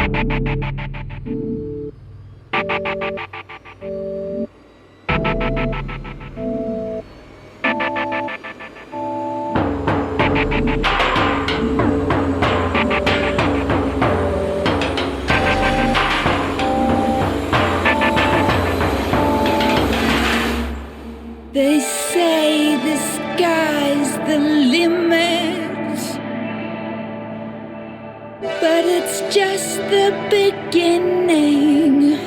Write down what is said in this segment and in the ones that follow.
They say the sky's the limit, but it's just the beginning.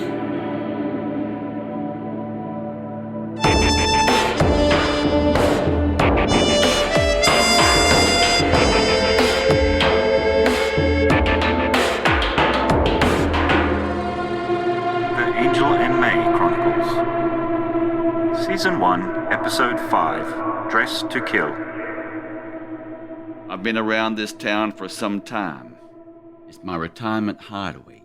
Season 1, Episode 5, Dress to Kill. I've been around this town for some time. It's my retirement hideaway.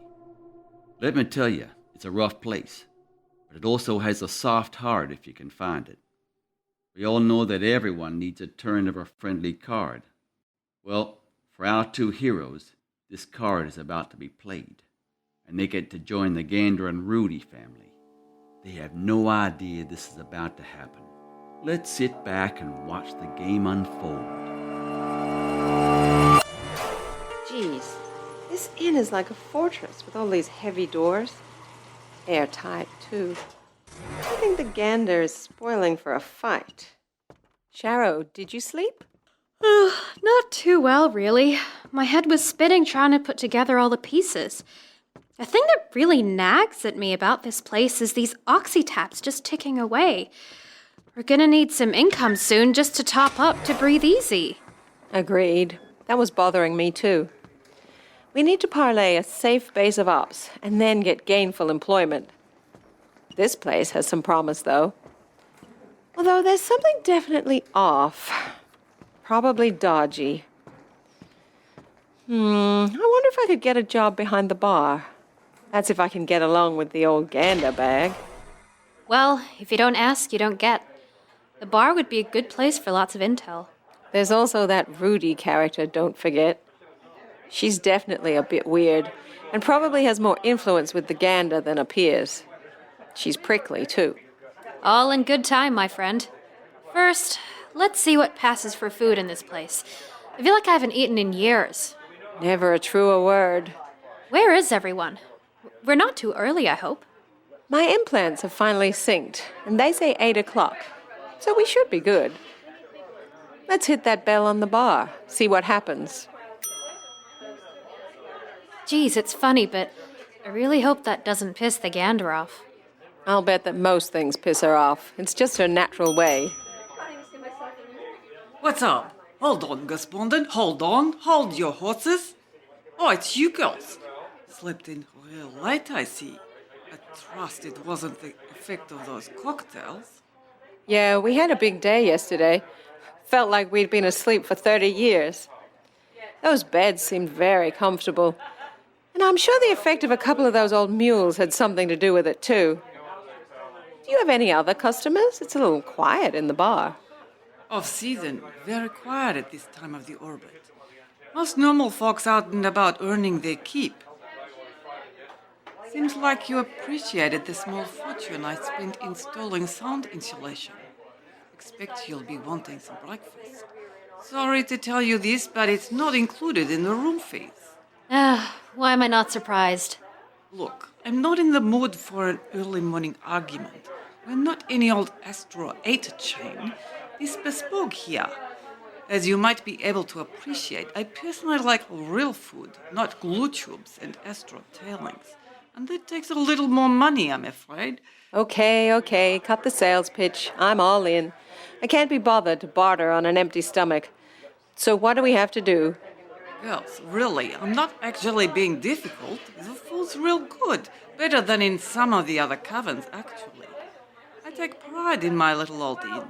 Let me tell you, it's a rough place, but it also has a soft heart if you can find it. We all know that everyone needs a turn of a friendly card. Well, for our two heroes, this card is about to be played, and they get to join the Gander and Rudy family. They have no idea this is about to happen. Let's sit back and watch the game unfold. Geez, this inn is like a fortress with all these heavy doors. Airtight, too. I think the Gander is spoiling for a fight. Sharo, did you sleep? Not too well, really. My head was spinning trying to put together all the pieces. The thing that really nags at me about this place is these oxytaps just ticking away. We're gonna need some income soon just to top up to breathe easy. Agreed. That was bothering me too. We need to parlay a safe base of ops and then get gainful employment. This place has some promise, though. Although there's something definitely off. Probably dodgy. I wonder if I could get a job behind the bar. That's if I can get along with the old Gander bag. Well, if you don't ask, you don't get. The bar would be a good place for lots of intel. There's also that Rudy character, don't forget. She's definitely a bit weird, and probably has more influence with the Gander than appears. She's prickly, too. All in good time, my friend. First, let's see what passes for food in this place. I feel like I haven't eaten in years. Never a truer word. Where is everyone? We're not too early, I hope. My implants have finally synced, and they say 8 o'clock, so we should be good. Let's hit that bell on the bar, see what happens. Geez, it's funny, but I really hope that doesn't piss the Gander off. I'll bet that most things piss her off. It's just her natural way. What's up? Hold on, Gaspondon. Hold on. Hold your horses. Oh, it's you girls. Slept in real late, I see. I trust it wasn't the effect of those cocktails. Yeah, we had a big day yesterday. Felt like we'd been asleep for 30 years. Those beds seemed very comfortable. And I'm sure the effect of a couple of those old mules had something to do with it, too. Do you have any other customers? It's a little quiet in the bar. Off-season, very quiet at this time of the orbit. Most normal folks out and about earning their keep. Seems like you appreciated the small fortune I spent installing sound insulation. Expect you'll be wanting some breakfast. Sorry to tell you this, but it's not included in the room fees. Why am I not surprised? Look, I'm not in the mood for an early morning argument. We're not any old Astro 8 chain. It's bespoke here. As you might be able to appreciate, I personally like real food, not glue tubes and Astro tailings. And that takes a little more money, I'm afraid. Okay, cut the sales pitch. I'm all in. I can't be bothered to barter on an empty stomach. So what do we have to do? Girls, really, I'm not actually being difficult. The food's real good. Better than in some of the other caverns, actually. I take pride in my little old inn.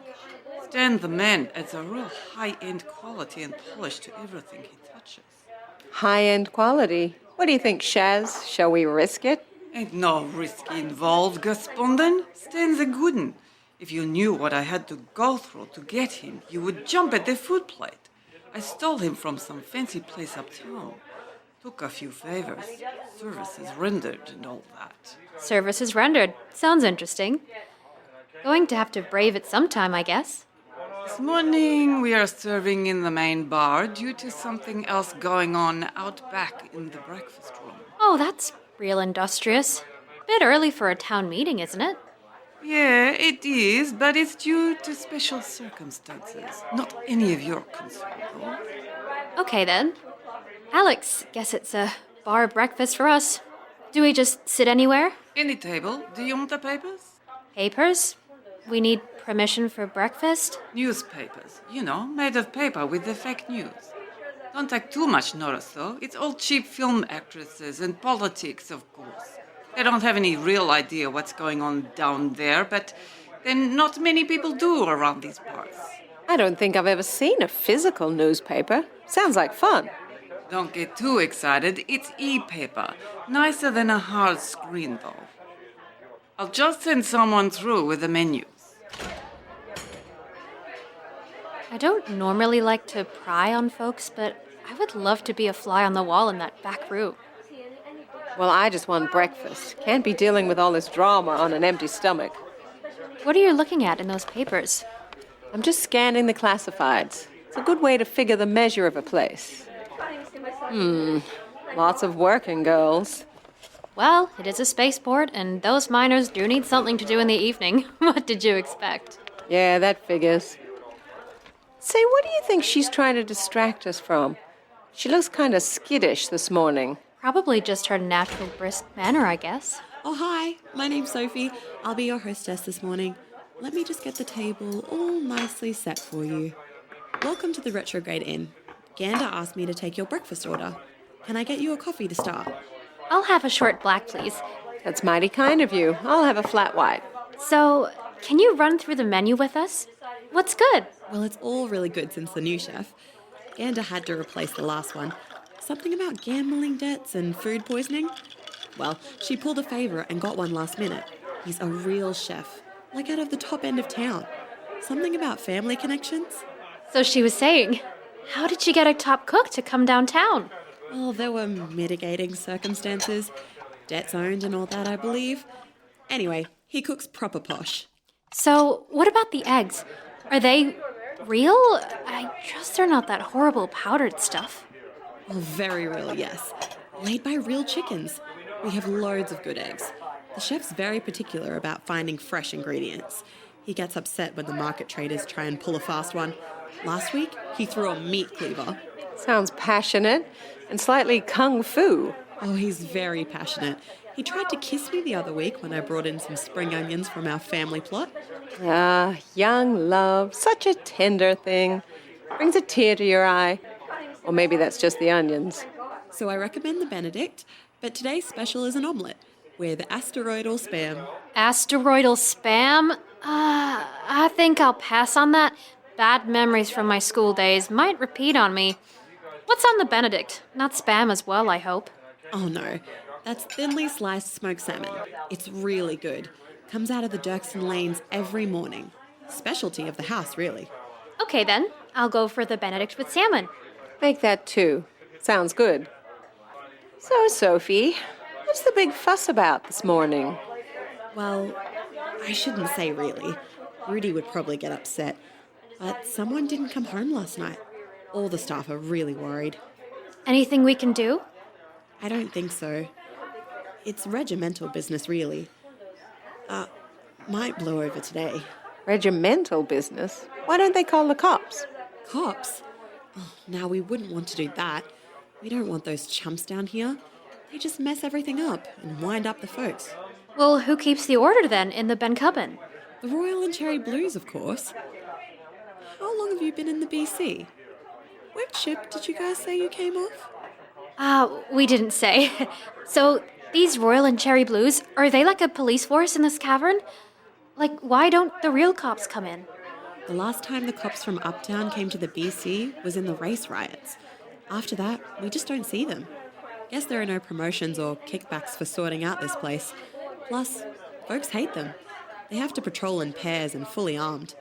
Stan the man adds a real high-end quality and polish to everything he touches. High-end quality. What do you think, Shaz? Shall we risk it? Ain't no risk involved, Gaspondon. Stan's a good 'un. If you knew what I had to go through to get him, you would jump at the food plate. I stole him from some fancy place uptown. Took a few favors. Services rendered and all that. Services rendered. Sounds interesting. Going to have to brave it sometime, I guess. This morning we are serving in the main bar due to something else going on out back in the breakfast room. Oh, that's real industrious. Bit early for a town meeting, isn't it? Yeah, it is, but it's due to special circumstances. Not any of your concern, though. Okay then. Alex, guess it's a bar breakfast for us. Do we just sit anywhere? Any table. Do you want the papers? Papers? We need permission for breakfast? Newspapers. You know, made of paper with the fake news. Don't take too much notice, though. It's all cheap film actresses and politics, of course. They don't have any real idea what's going on down there, but then not many people do around these parts. I don't think I've ever seen a physical newspaper. Sounds like fun. Don't get too excited. It's e-paper. Nicer than a hard screen, though. I'll just send someone through with the menus. I don't normally like to pry on folks, but I would love to be a fly on the wall in that back room. Well, I just want breakfast. Can't be dealing with all this drama on an empty stomach. What are you looking at in those papers? I'm just scanning the classifieds. It's a good way to figure the measure of a place. Lots of working girls. Well, it is a spaceport, and those miners do need something to do in the evening. What did you expect? Yeah, that figures. Say, what do you think she's trying to distract us from? She looks kind of skittish this morning. Probably just her natural brisk manner, I guess. Oh, hi. My name's Sophie. I'll be your hostess this morning. Let me just get the table all nicely set for you. Welcome to the Retrograde Inn. Gander asked me to take your breakfast order. Can I get you a coffee to start? I'll have a short black, please. That's mighty kind of you. I'll have a flat white. So, can you run through the menu with us? What's good? Well, it's all really good since the new chef. Gander had to replace the last one. Something about gambling debts and food poisoning? Well, she pulled a favour and got one last minute. He's a real chef, like out of the top end of town. Something about family connections? So she was saying, how did she get a top cook to come downtown? Well, there were mitigating circumstances. Debts owned and all that, I believe. Anyway, he cooks proper posh. So, what about the eggs? Are they real? I trust they're not that horrible powdered stuff. Well, very real, yes. Laid by real chickens. We have loads of good eggs. The chef's very particular about finding fresh ingredients. He gets upset when the market traders try and pull a fast one. Last week, he threw a meat cleaver. Sounds passionate and slightly kung fu. Oh, he's very passionate. He tried to kiss me the other week when I brought in some spring onions from our family plot. Ah, young love, such a tender thing. Brings a tear to your eye. Or maybe that's just the onions. So I recommend the Benedict, but today's special is an omelette with asteroidal spam. Asteroidal spam? I think I'll pass on that. Bad memories from my school days might repeat on me. What's on the Benedict? Not spam as well, I hope. Oh no, that's thinly sliced smoked salmon. It's really good. Comes out of the Dirksen lanes every morning. Specialty of the house, really. Okay then, I'll go for the Benedict with salmon. Make that two. Sounds good. So, Sophie, what's the big fuss about this morning? Well, I shouldn't say really. Rudy would probably get upset. But someone didn't come home last night. All the staff are really worried. Anything we can do? I don't think so. It's regimental business, really. Might blow over today. Regimental business? Why don't they call the cops? Cops? Oh, now we wouldn't want to do that. We don't want those chumps down here. They just mess everything up and wind up the folks. Well, who keeps the order then in the Ben Cubbin? The Royal and Cherry Blues, of course. How long have you been in the BC? Which ship did you guys say you came off? We didn't say. So, these Royal and Cherry Blues, are they like a police force in this cavern? Like, why don't the real cops come in? The last time the cops from Uptown came to the BC was in the race riots. After that, we just don't see them. Guess there are no promotions or kickbacks for sorting out this place. Plus, folks hate them. They have to patrol in pairs and fully armed.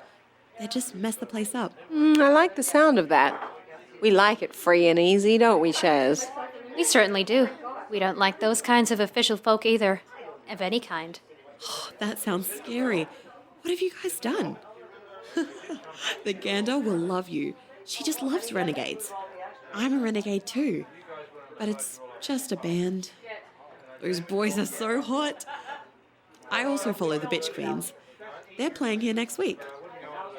They just mess the place up. I like the sound of that. We like it free and easy, don't we, Shaz? We certainly do. We don't like those kinds of official folk either. Of any kind. That sounds scary. What have you guys done? The Gander will love you. She just loves renegades. I'm a renegade too. But it's just a band. Those boys are so hot. I also follow the Bitch Queens. They're playing here next week.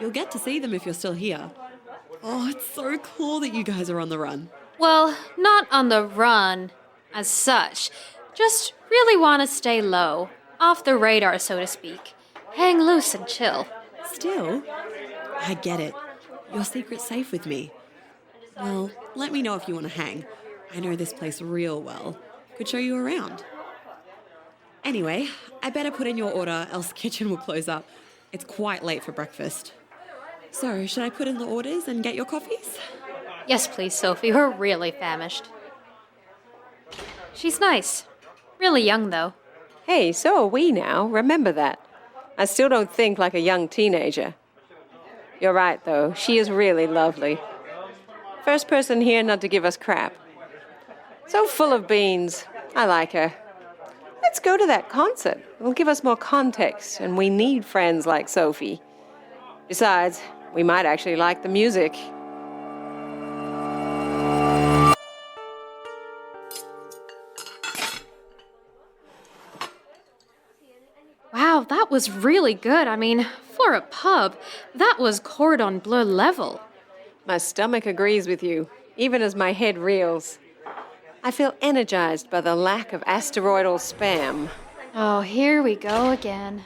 You'll get to see them if you're still here. Oh, it's so cool that you guys are on the run. Well, not on the run as such. Just really want to stay low. Off the radar, so to speak. Hang loose and chill. Still? I get it. Your secret's safe with me. Well, let me know if you want to hang. I know this place real well. Could show you around. Anyway, I better put in your order, else the kitchen will close up. It's quite late for breakfast. So, should I put in the orders and get your coffees? Yes, please, Sophie. We're really famished. She's nice. Really young, though. Hey, so are we now. Remember that. I still don't think like a young teenager. You're right, though. She is really lovely. First person here not to give us crap. So full of beans. I like her. Let's go to that concert. It'll give us more context, and we need friends like Sophie. Besides, we might actually like the music. Wow, that was really good. I mean, for a pub, that was cordon bleu level. My stomach agrees with you, even as my head reels. I feel energized by the lack of asteroidal spam. Oh, here we go again.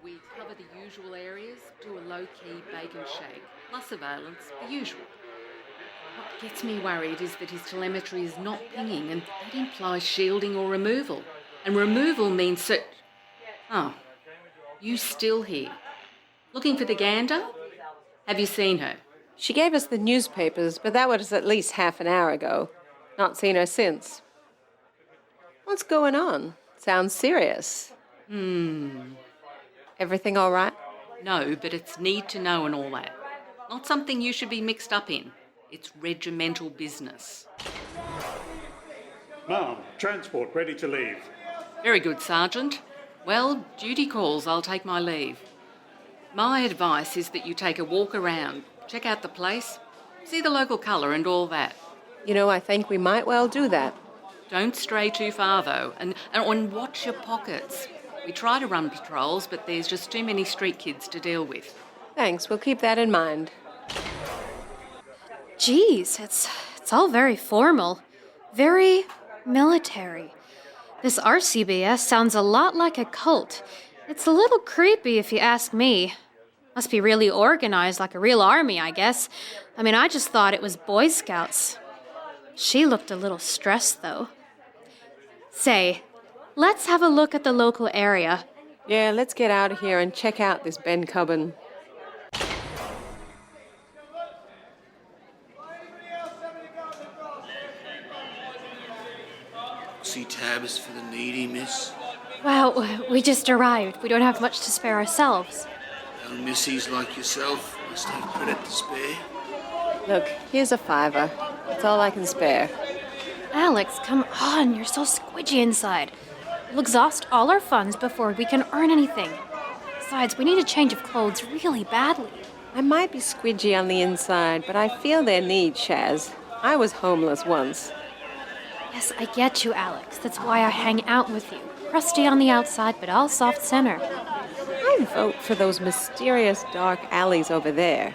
We cover the usual areas, do a low-key bake and shake, plus surveillance, the usual. What gets me worried is that his telemetry is not pinging, and that implies shielding or removal. And removal means Oh, you still here? Looking for the Gander? Have you seen her? She gave us the newspapers, but that was at least half an hour ago. Not seen her since. What's going on? Sounds serious. Everything all right? No, but it's need to know and all that. Not something you should be mixed up in. It's regimental business. Ma'am, transport ready to leave. Very good, Sergeant. Well, duty calls, I'll take my leave. My advice is that you take a walk around, check out the place, see the local colour and all that. You know, I think we might well do that. Don't stray too far, though, and watch your pockets. We try to run patrols, but there's just too many street kids to deal with. Thanks, we'll keep that in mind. Geez, it's all very formal. Very military. This RCBS sounds a lot like a cult. It's a little creepy if you ask me. Must be really organized like a real army, I guess. I mean, I just thought it was Boy Scouts. She looked a little stressed, though. Say, let's have a look at the local area. Yeah, let's get out of here and check out this Ben Cubbin. See tabs for the needy, miss? Wow, we just arrived. We don't have much to spare ourselves. Young missies like yourself must have credit to spare. Look, here's a $5. That's all I can spare. Alex, come on. You're so squidgy inside. We'll exhaust all our funds before we can earn anything. Besides, we need a change of clothes really badly. I might be squidgy on the inside, but I feel their need, Shaz. I was homeless once. Yes, I get you, Alex. That's why I hang out with you. Crusty on the outside, but all soft center. I vote for those mysterious dark alleys over there.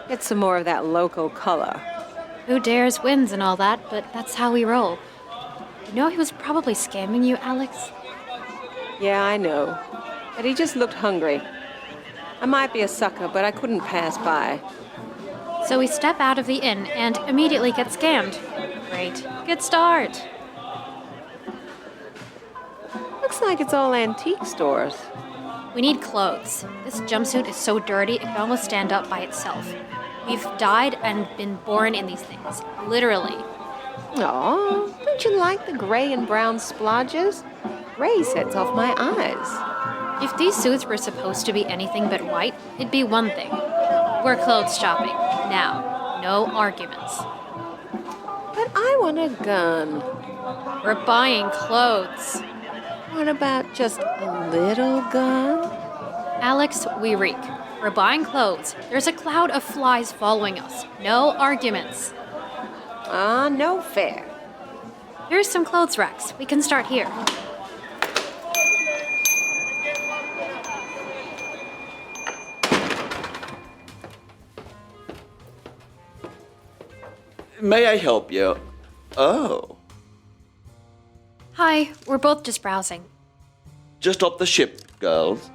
Get some more of that local color. Who dares wins and all that, but that's how we roll. You know he was probably scamming you, Alex? Yeah, I know. But he just looked hungry. I might be a sucker, but I couldn't pass by. So we step out of the inn and immediately get scammed. Great. Good start. Looks like it's all antique stores. We need clothes. This jumpsuit is so dirty it can almost stand up by itself. We've died and been born in these things. Literally. Aw, don't you like the gray and brown splodges? Gray sets off my eyes. If these suits were supposed to be anything but white, it'd be one thing. We're clothes shopping. Now, no arguments. But I want a gun. We're buying clothes. What about just a little gun? Alex, we reek. We're buying clothes. There's a cloud of flies following us. No arguments. No fair. Here's some clothes racks. We can start here. May I help you? Oh, Hi, we're both just browsing. just off the ship, girls.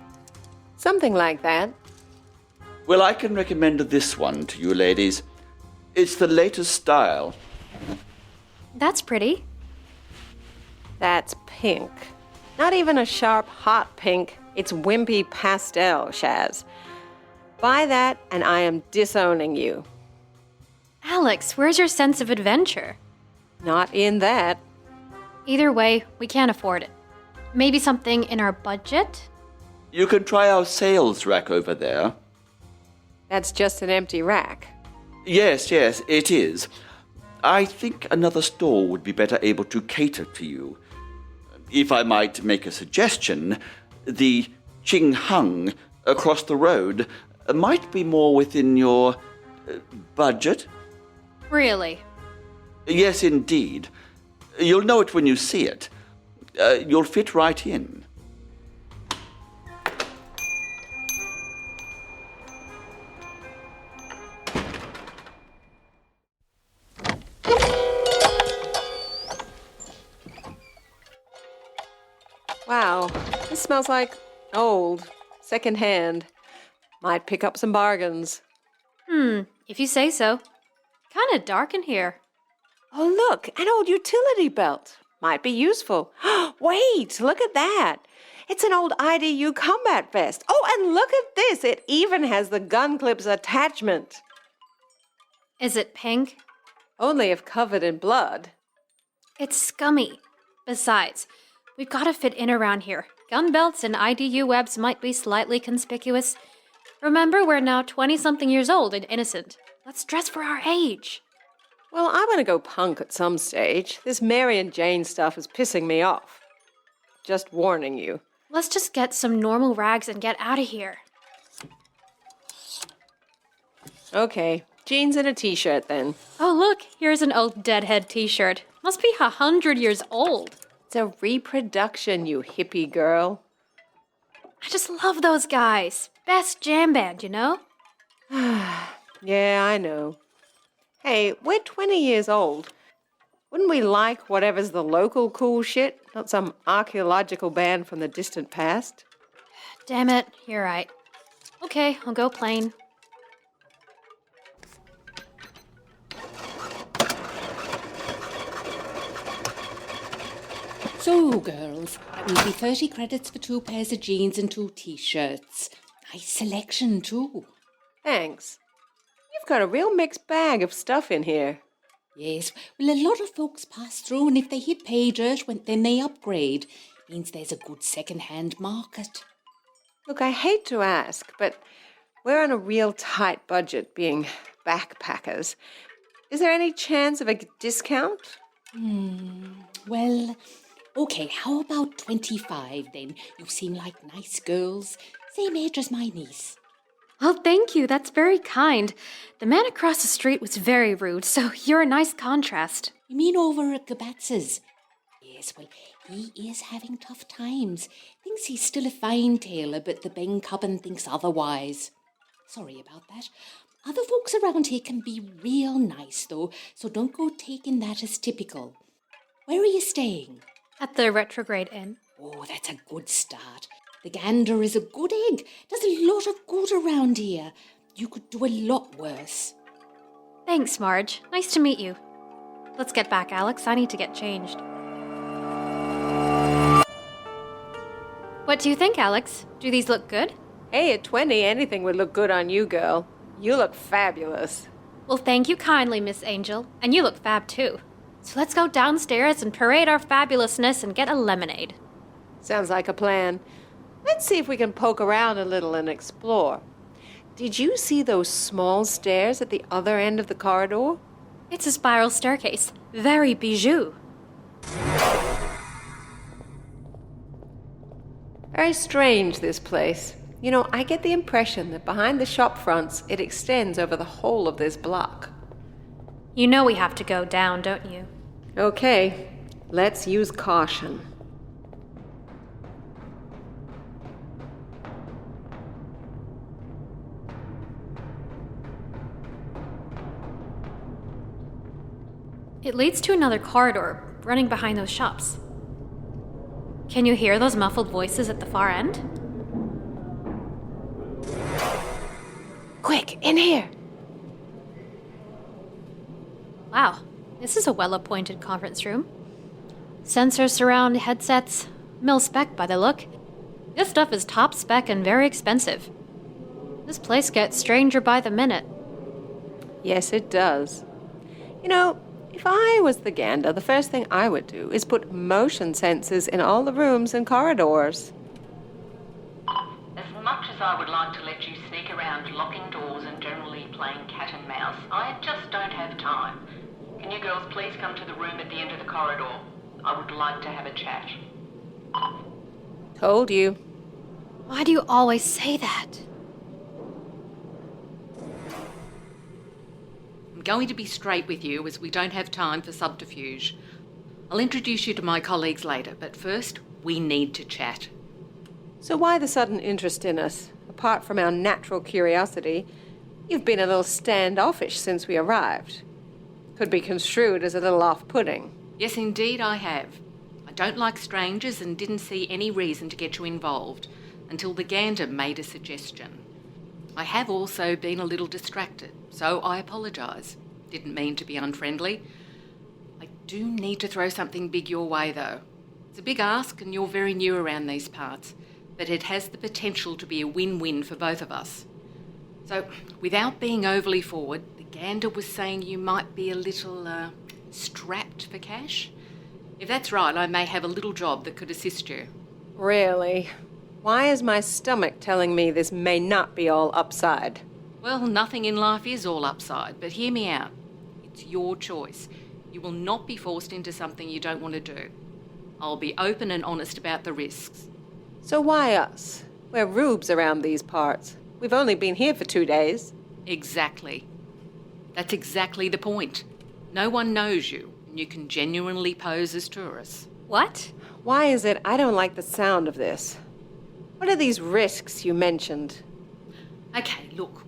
Something like that. Well, I can recommend this one to you ladies. It's the latest style. That's pretty. That's pink. Not even a sharp, hot pink. It's wimpy pastel, Shaz. Buy that, and I am disowning you. Alex, where's your sense of adventure? Not in that. Either way, we can't afford it. Maybe something in our budget? You can try our sales rack over there. That's just an empty rack. Yes, it is. I think another store would be better able to cater to you. If I might make a suggestion, the Ching Hung across the road might be more within your budget. Really? Yes, indeed. You'll know it when you see it. You'll fit right in. Wow, this smells like old, secondhand. Might pick up some bargains. If you say so. Kinda dark in here. Oh, look, an old utility belt. Might be useful. Wait, look at that. It's an old IDU combat vest. Oh, and look at this. It even has the gun clips attachment. Is it pink? Only if covered in blood. It's scummy. Besides, we've got to fit in around here. Gun belts and IDU webs might be slightly conspicuous. Remember, we're now 20-something years old and innocent. Let's dress for our age. Well, I'm going to go punk at some stage. This Mary and Jane stuff is pissing me off. Just warning you. Let's just get some normal rags and get out of here. Okay, jeans and a t-shirt then. Oh, look, here's an old Deadhead t-shirt. Must be 100 years old. It's a reproduction, you hippie girl. I just love those guys. Best jam band, you know? Yeah, I know. Hey, we're 20 years old. Wouldn't we like whatever's the local cool shit, not some archaeological band from the distant past? Damn it, you're right. Okay, I'll go plain. So, girls, that will be 30 credits for 2 pairs of jeans and 2 t-shirts. Nice selection, too. Thanks. You've got a real mixed bag of stuff in here. Yes, well, a lot of folks pass through, and if they hit pay dirt, then they upgrade. Means there's a good second-hand market. Look, I hate to ask, but we're on a real tight budget, being backpackers. Is there any chance of a discount? Well, okay, how about 25 then? You seem like nice girls. Same age as my niece. Well, thank you. That's very kind. The man across the street was very rude, so you're a nice contrast. You mean over at Gabatz's? Yes, well, he is having tough times. Thinks he's still a fine tailor, but the Ben Cubbin thinks otherwise. Sorry about that. Other folks around here can be real nice, though, so don't go taking that as typical. Where are you staying? At the Retrograde Inn. Oh, that's a good start. The gander is a good egg. Does a lot of good around here. You could do a lot worse. Thanks, Marge. Nice to meet you. Let's get back, Alex. I need to get changed. What do you think, Alex? Do these look good? Hey, at 20, anything would look good on you, girl. You look fabulous. Well, thank you kindly, Miss Angel. And you look fab, too. So let's go downstairs and parade our fabulousness and get a lemonade. Sounds like a plan. Let's see if we can poke around a little and explore. Did you see those small stairs at the other end of the corridor? It's a spiral staircase. Very bijou. Very strange, this place. You know, I get the impression that behind the shop fronts, it extends over the whole of this block. You know we have to go down, don't you? Okay, let's use caution. It leads to another corridor, running behind those shops. Can you hear those muffled voices at the far end? Quick, in here! Wow, this is a well-appointed conference room. Sensors surround headsets, mil-spec by the look. This stuff is top spec and very expensive. This place gets stranger by the minute. Yes, it does. You know, if I was the Gander, the first thing I would do is put motion sensors in all the rooms and corridors. As much as I would like to let you sneak around locking doors and generally playing cat and mouse, I just don't have time. Can you girls please come to the room at the end of the corridor? I would like to have a chat. Told you. Why do you always say that? I'm going to be straight with you as we don't have time for subterfuge. I'll introduce you to my colleagues later, but first, we need to chat. So why the sudden interest in us? Apart from our natural curiosity, you've been a little standoffish since we arrived. Could be construed as a little off-putting. Yes, indeed I have. I don't like strangers and didn't see any reason to get you involved until the Gander made a suggestion. I have also been a little distracted, so I apologise. Didn't mean to be unfriendly. I do need to throw something big your way, though. It's a big ask and you're very new around these parts, but it has the potential to be a win-win for both of us. So, without being overly forward, the Gander was saying you might be a little, strapped for cash. If that's right, I may have a little job that could assist you. Really? Why is my stomach telling me this may not be all upside? Well, nothing in life is all upside, but hear me out. It's your choice. You will not be forced into something you don't want to do. I'll be open and honest about the risks. So why us? We're rubes around these parts. We've only been here for 2 days. Exactly. That's exactly the point. No one knows you, and you can genuinely pose as tourists. What? Why is it I don't like the sound of this? What are these risks you mentioned? Okay, look.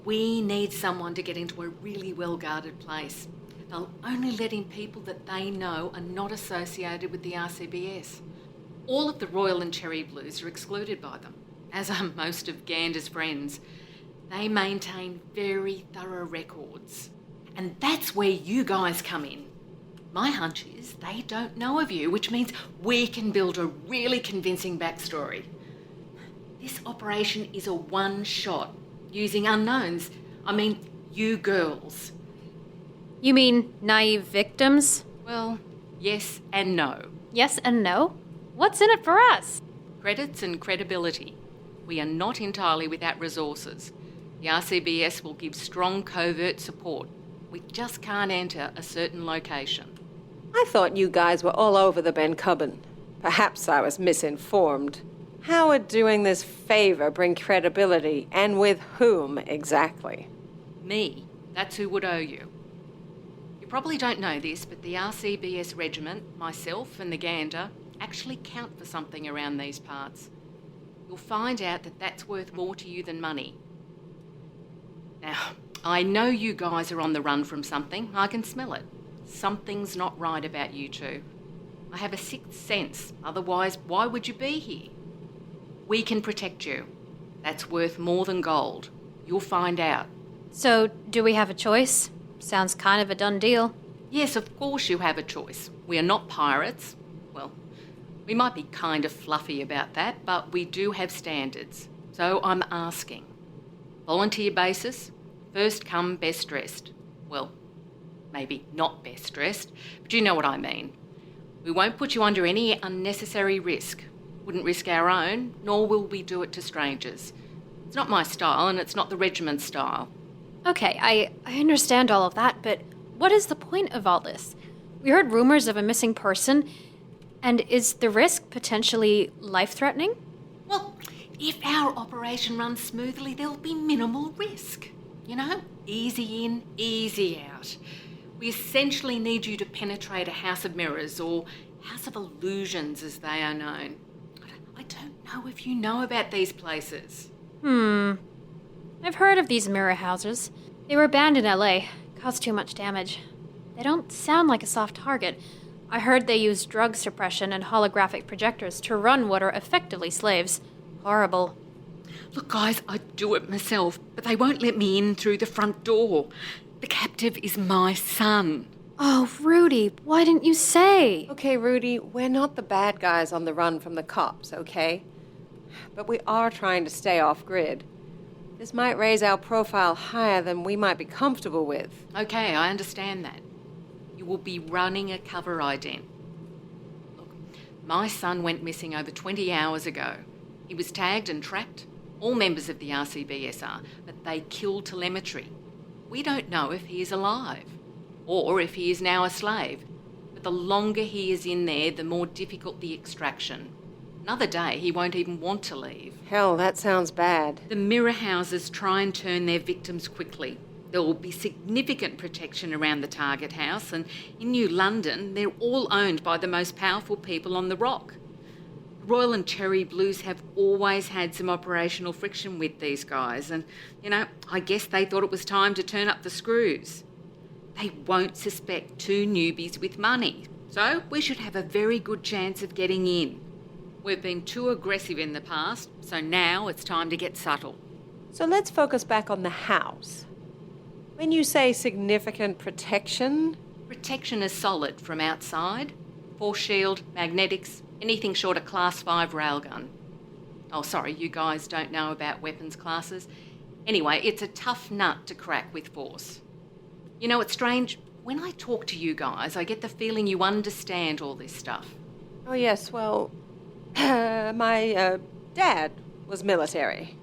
We need someone to get into a really well-guarded place. They'll only let in people that they know are not associated with the RCBS. All of the Royal and Cherry Blues are excluded by them, as are most of Gander's friends. They maintain very thorough records. And that's where you guys come in. My hunch is they don't know of you, which means we can build a really convincing backstory. This operation is a one-shot, using unknowns. I mean, you girls. You mean naive victims? Well, yes and no. Yes and no? What's in it for us? Credits and credibility. We are not entirely without resources. The RCBS will give strong covert support. We just can't enter a certain location. I thought you guys were all over the Ben Cubbon. Perhaps I was misinformed. How would doing this favor bring credibility, and with whom exactly? Me. That's who would owe you. You probably don't know this, but the RCBS regiment, myself and the Gander, actually count for something around these parts. You'll find out that that's worth more to you than money. Now, I know you guys are on the run from something. I can smell it. Something's not right about you two. I have a sixth sense. Otherwise, why would you be here? We can protect you. That's worth more than gold. You'll find out. So, do we have a choice? Sounds kind of a done deal. Yes, of course you have a choice. We are not pirates. Well, we might be kind of fluffy about that, but we do have standards. So I'm asking. Volunteer basis, first come, best dressed. Well, maybe not best dressed, but you know what I mean. We won't put you under any unnecessary risk. Wouldn't risk our own, nor will we do it to strangers. It's not my style, and it's not the regiment's style. Okay, I understand all of that, but what is the point of all this? We heard rumors of a missing person, and is the risk potentially life-threatening? if our operation runs smoothly, there'll be minimal risk. You know, easy in, easy out. We essentially need you to penetrate a house of mirrors, or house of illusions as they are known. I don't know if you know about these places. I've heard of these mirror houses. They were banned in LA. Caused too much damage. They don't sound like a soft target. I heard they use drug suppression and holographic projectors to run what are effectively slaves. Horrible. Look, guys, I'd do it myself, but they won't let me in through the front door. The captive is my son. Oh, Rudy, why didn't you say? Okay, Rudy, we're not the bad guys on the run from the cops, okay? But we are trying to stay off-grid. This might raise our profile higher than we might be comfortable with. Okay, I understand that. You will be running a cover ident. Look, my son went missing over 20 hours ago. He was tagged and tracked, all members of the RCBSR, but they killed telemetry. We don't know if he is alive, or if he is now a slave. But the longer he is in there, the more difficult the extraction. Another day, he won't even want to leave. Hell, that sounds bad. The mirror houses try and turn their victims quickly. There will be significant protection around the target house, and in New London, they're all owned by the most powerful people on the rock. Royal and Cherry Blues have always had some operational friction with these guys, and, I guess they thought it was time to turn up the screws. They won't suspect two newbies with money, so we should have a very good chance of getting in. We've been too aggressive in the past, so now it's time to get subtle. So let's focus back on the house. When you say significant protection... Protection is solid from outside. Force shield, magnetics, anything short of Class 5 railgun. Oh, sorry, you guys don't know about weapons classes. Anyway, it's a tough nut to crack with force. You know, it's strange. When I talk to you guys, I get the feeling you understand all this stuff. Oh, yes, well... my dad was military.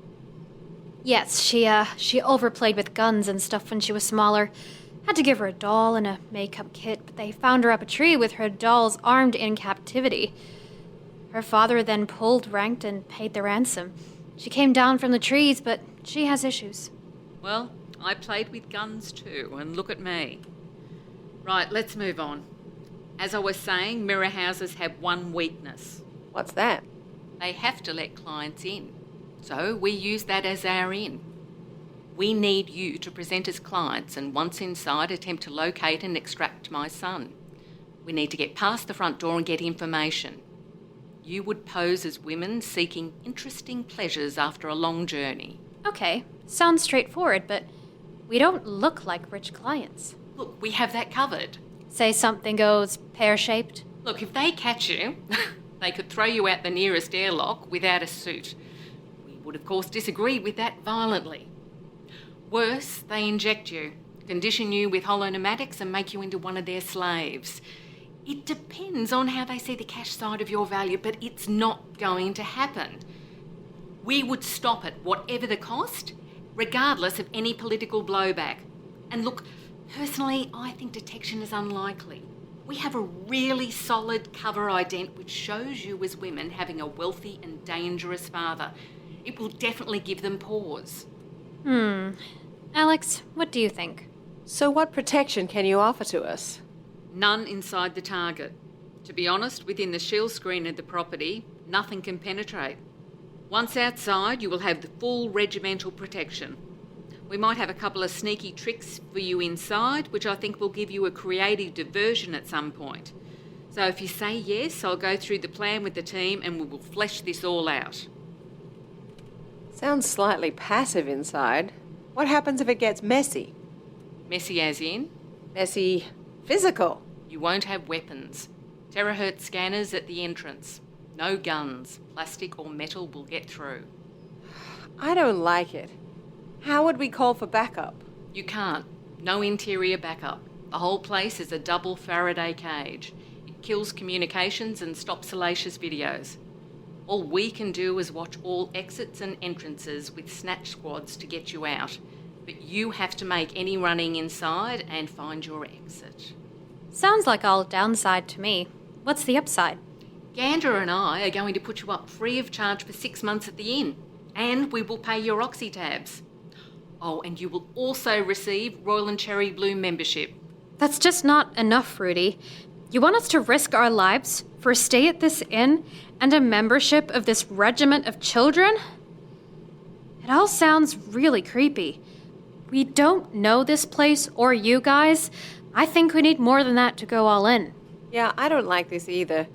Yes, she overplayed with guns and stuff when she was smaller. Had to give her a doll and a makeup kit, but they found her up a tree with her dolls armed in captivity. Her father then pulled ranked and paid the ransom. She came down from the trees, but she has issues. Well, I played with guns too, and look at me. Right, let's move on. As I was saying, mirror houses have one weakness. What's that? They have to let clients in. So we use that as our in. We need you to present as clients and once inside attempt to locate and extract my son. We need to get past the front door and get information. You would pose as women seeking interesting pleasures after a long journey. Okay, sounds straightforward, but we don't look like rich clients. Look, we have that covered. Say something goes pear-shaped? Look, if they catch you, they could throw you out the nearest airlock without a suit. We would, of course, disagree with that violently. Worse, they inject you, condition you with hollow pneumatics and make you into one of their slaves. It depends on how they see the cash side of your value, but it's not going to happen. We would stop it, whatever the cost, regardless of any political blowback. And look, personally, I think detection is unlikely. We have a really solid cover ident which shows you as women having a wealthy and dangerous father. It will definitely give them pause. Alex, what do you think? So what protection can you offer to us? None inside the target. To be honest, within the shield screen of the property, nothing can penetrate. Once outside, you will have the full regimental protection. We might have a couple of sneaky tricks for you inside, which I think will give you a creative diversion at some point. So if you say yes, I'll go through the plan with the team and we will flesh this all out. Sounds slightly passive inside. What happens if it gets messy? Messy as in? Messy physical. You won't have weapons. Terahertz scanners at the entrance. No guns. Plastic or metal will get through. I don't like it. How would we call for backup? You can't. No interior backup. The whole place is a double Faraday cage. It kills communications and stops salacious videos. All we can do is watch all exits and entrances with snatch squads to get you out. But you have to make any running inside and find your exit. Sounds like all downside to me. What's the upside? Gander and I are going to put you up free of charge for 6 months at the inn, and we will pay your oxy tabs. Oh, and you will also receive Royal and Cherry Blue membership. That's just not enough, Rudy. You want us to risk our lives for a stay at this inn and a membership of this regiment of children? It all sounds really creepy. We don't know this place or you guys. I think we need more than that to go all in. Yeah, I don't like this either.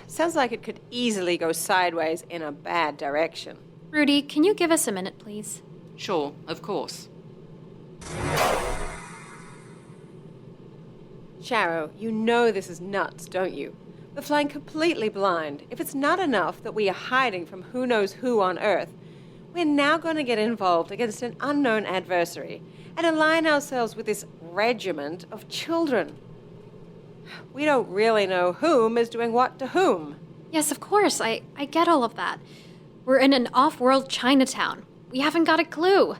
Sounds like it could easily go sideways in a bad direction. Rudy, can you give us a minute, please? Sure, of course. Sharo, you know this is nuts, don't you? We're flying completely blind. If it's not enough that we are hiding from who knows who on Earth, we're now going to get involved against an unknown adversary and align ourselves with this regiment of children. We don't really know whom is doing what to whom. Yes, of course. I get all of that. We're in an off-world Chinatown. We haven't got a clue.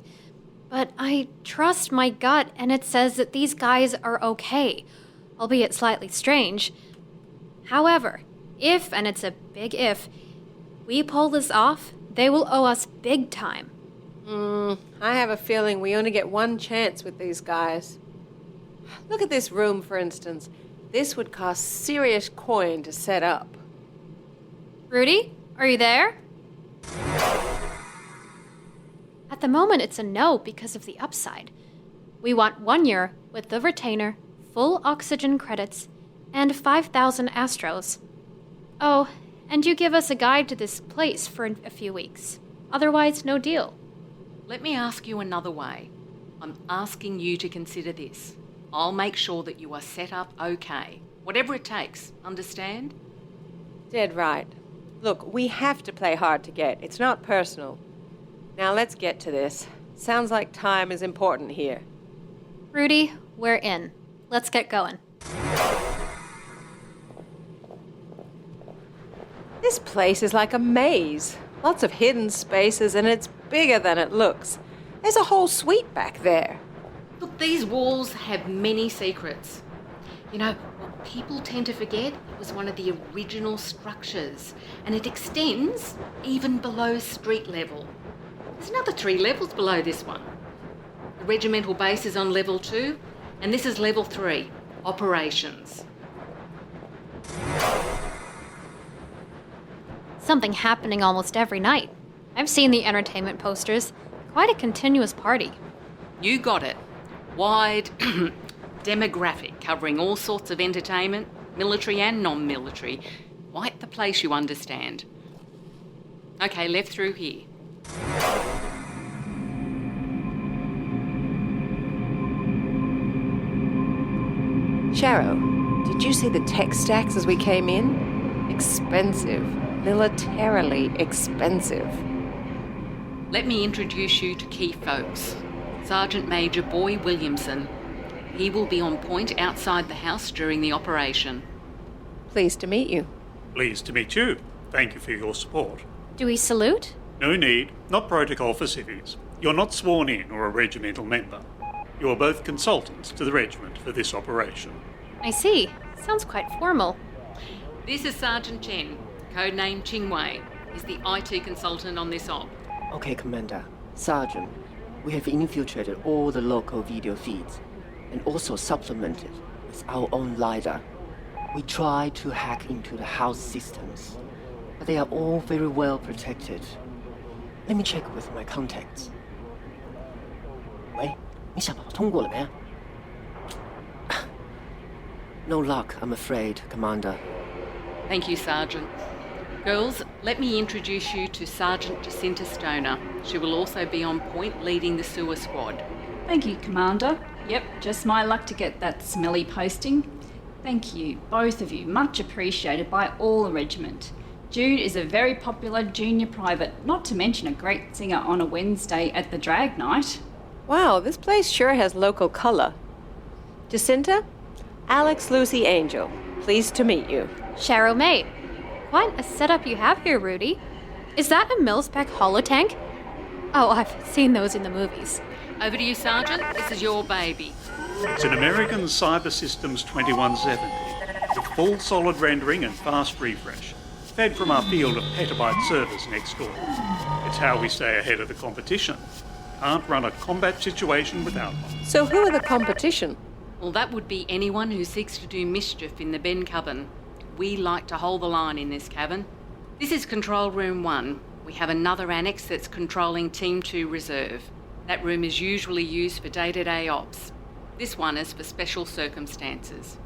But I trust my gut, and it says that these guys are okay, albeit slightly strange. However, if, and it's a big if, we pull this off, they will owe us big time. I have a feeling we only get one chance with these guys. Look at this room, for instance. This would cost serious coin to set up. Rudy, are you there? At the moment, it's a no because of the upside. We want 1 year with the retainer, full oxygen credits, and 5,000 astros. Oh, and you give us a guide to this place for a few weeks. Otherwise, no deal. Let me ask you another way. I'm asking you to consider this. I'll make sure that you are set up okay. Whatever it takes, understand? Dead right. Look, we have to play hard to get. It's not personal. Now let's get to this. Sounds like time is important here. Rudy, we're in. Let's get going. This place is like a maze. Lots of hidden spaces, and it's bigger than it looks. There's a whole suite back there. Look, these walls have many secrets. You know, what people tend to forget, it was one of the original structures, and it extends even below street level. There's another 3 levels below this one. The regimental base is on level 2, and this is level 3, operations. Something happening almost every night. I've seen the entertainment posters. Quite a continuous party. You got it. Wide demographic covering all sorts of entertainment, military and non-military. Quite the place, you understand. Okay, left through here. Sharo, did you see the tech stacks as we came in? Expensive. Militarily expensive. Let me introduce you to key folks. Sergeant Major Boy Williamson. He will be on point outside the house during the operation. Pleased to meet you. Pleased to meet you. Thank you for your support. Do we salute? No need. Not protocol for civvies. You're not sworn in or a regimental member. You are both consultants to the regiment for this operation. I see. Sounds quite formal. This is Sergeant Chen, codename Chingwei. He's the IT consultant on this op. Okay, Commander. Sergeant, we have infiltrated all the local video feeds and also supplemented with our own LiDAR. We tried to hack into the house systems, but they are all very well protected. Let me check with my contacts. 喂，你小宝宝通过了没？ No luck, I'm afraid, Commander. Thank you, Sergeant. Girls, let me introduce you to Sergeant Jacinta Stoner. She will also be on point leading the sewer squad. Thank you, Commander. Yep, just my luck to get that smelly posting. Thank you, both of you. Much appreciated by all the regiment. Jude is a very popular junior private, not to mention a great singer on a Wednesday at the drag night. Wow, this place sure has local color. Jacinta? Alex Lucy Angel. Pleased to meet you. Sharo May. What a setup you have here, Rudy. Is that a mil-spec holotank? Oh, I've seen those in the movies. Over to you, Sergeant. This is your baby. It's an American Cyber Systems 2170 with full solid rendering and fast refresh. fed from our field of petabyte servers next door. It's how we stay ahead of the competition. Can't run a combat situation without one. So who are the competition? Well, that would be anyone who seeks to do mischief in the Ben Coven. We like to hold the line in this cabin. This is Control Room 1. We have another annex that's controlling Team 2 Reserve. That room is usually used for day-to-day ops. This one is for special circumstances.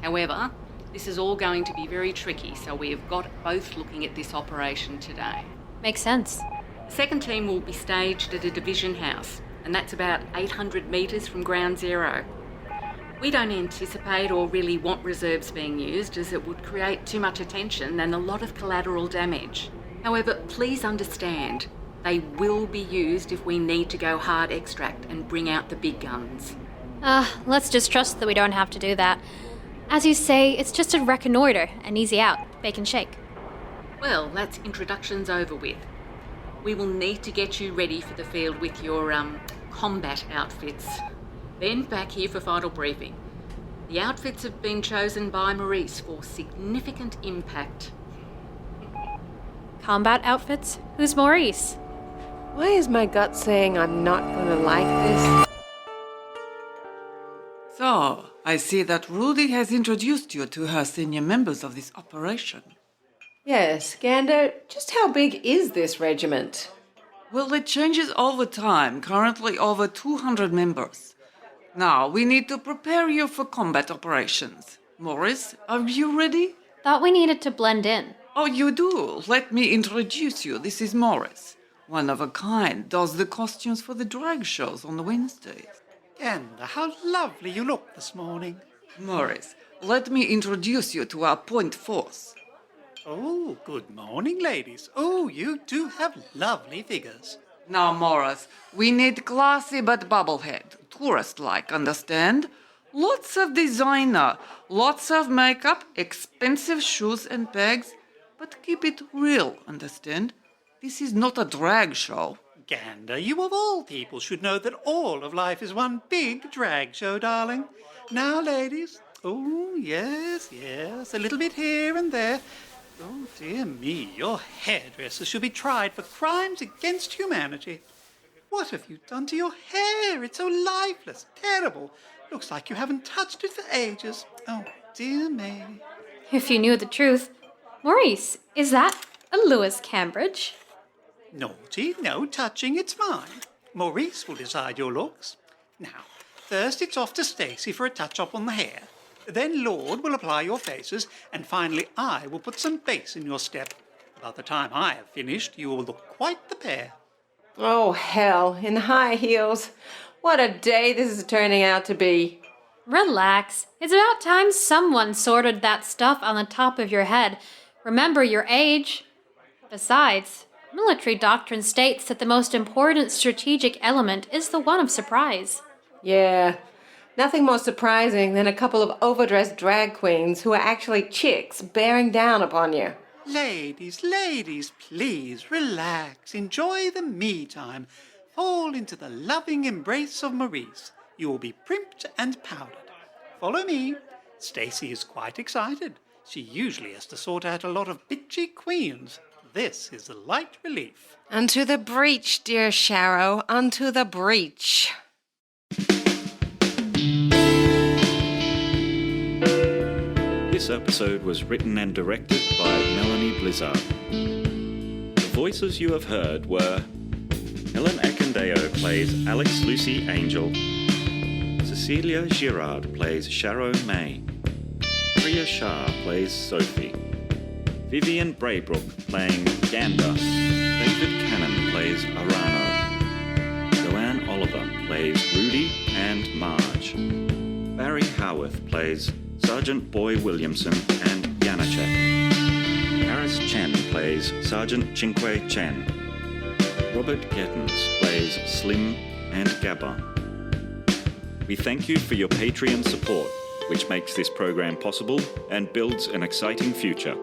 However, this is all going to be very tricky, so we have got both looking at this operation today. Makes sense. The second team will be staged at a division house, and that's about 800 metres from ground zero. We don't anticipate or really want reserves being used, as it would create too much attention and a lot of collateral damage. However, please understand, they will be used if we need to go hard extract and bring out the big guns. Let's just trust that we don't have to do that. As you say, it's just a reconnoiter, an easy out, bake and shake. Well, that's introductions over with. We will need to get you ready for the field with your, combat outfits. Then back here for final briefing. The outfits have been chosen by Maurice for significant impact. Combat outfits? Who's Maurice? Why is my gut saying I'm not gonna like this? So, I see that Rudy has introduced you to her senior members of this operation. Yes, Gander, just how big is this regiment? Well, it changes all the time, currently over 200 members. Now, we need to prepare you for combat operations. Morris, are you ready? Thought we needed to blend in. Oh, you do? Let me introduce you. This is Morris. One of a kind, does the costumes for the drag shows on the Wednesdays. Gander, how lovely you look this morning. Morris, let me introduce you to our point force. Oh, good morning, ladies. Oh, you do have lovely figures. Now, Morris, we need classy but bubblehead. Tourist-like, understand? Lots of designer, lots of makeup, expensive shoes and bags, but keep it real, understand? This is not a drag show. Gander, you of all people should know that all of life is one big drag show, darling. Now, ladies. Oh, yes, a little bit here and there. Oh, dear me, your hairdresser should be tried for crimes against humanity. What have you done to your hair? It's so lifeless, terrible. Looks like you haven't touched it for ages. Oh, dear me. If you knew the truth. Maurice, is that a Lewis Cambridge? Naughty, no touching, it's mine. Maurice will decide your looks. Now, first it's off to Stacy for a touch-up on the hair. Then Lord will apply your faces, and finally I will put some bass in your step. By the time I have finished, you will look quite the pair. Oh, hell, in high heels. What a day this is turning out to be. Relax. It's about time someone sorted that stuff on the top of your head. Remember your age. Besides, military doctrine states that the most important strategic element is the one of surprise. Yeah, nothing more surprising than a couple of overdressed drag queens who are actually chicks bearing down upon you. Ladies, please relax. Enjoy the me time. Fall into the loving embrace of Maurice. You will be primped and powdered. Follow me. Stacy is quite excited. She usually has to sort out a lot of bitchy queens. This is a light relief. Unto the breach, dear Sharrow, unto the breach. This episode was written and directed by Melanie Blizzard. The voices you have heard were Helen Akindeo plays Alex Lucy Angel, Cecilia Girard plays Sharrow May, Priya Shah plays Sophie, Vivian Braybrook playing Gander, David Cannon plays Arano, Joanne Oliver plays Rudy and Marge, Barry Howarth plays Sergeant Boy Williamson and Janacek. Harris Chen plays Sergeant Chinque Chen. Robert Gettens plays Slim and Gabba. We thank you for your Patreon support, which makes this program possible and builds an exciting future.